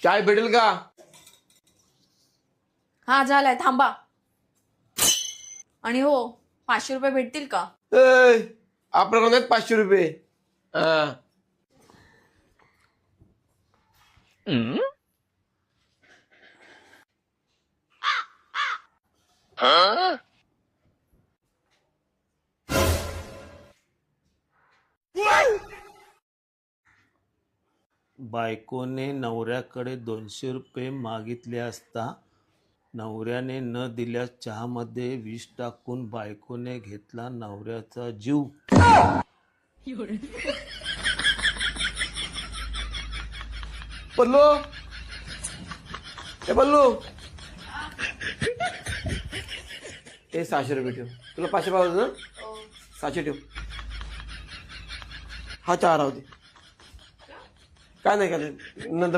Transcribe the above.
चाय भेटेल का? हा झालाय, थांबा. आणि हो, 500 रुपये भेटतील का? आपल्याला नाहीत 500 रुपये. हा. बायकोने नवऱ्याकडे 200 रुपये मागितले असता नवऱ्याने न दिल्यास चहामध्ये विष टाकून बायकोने घेतला नवऱ्याचा जीव. बल्लू, ए बल्लू, ए 600 रुपये ठेव. तुला 500 पाहिजे ना? 600 ठेव. हा चहा राहू दे. काय नाही काय नंतर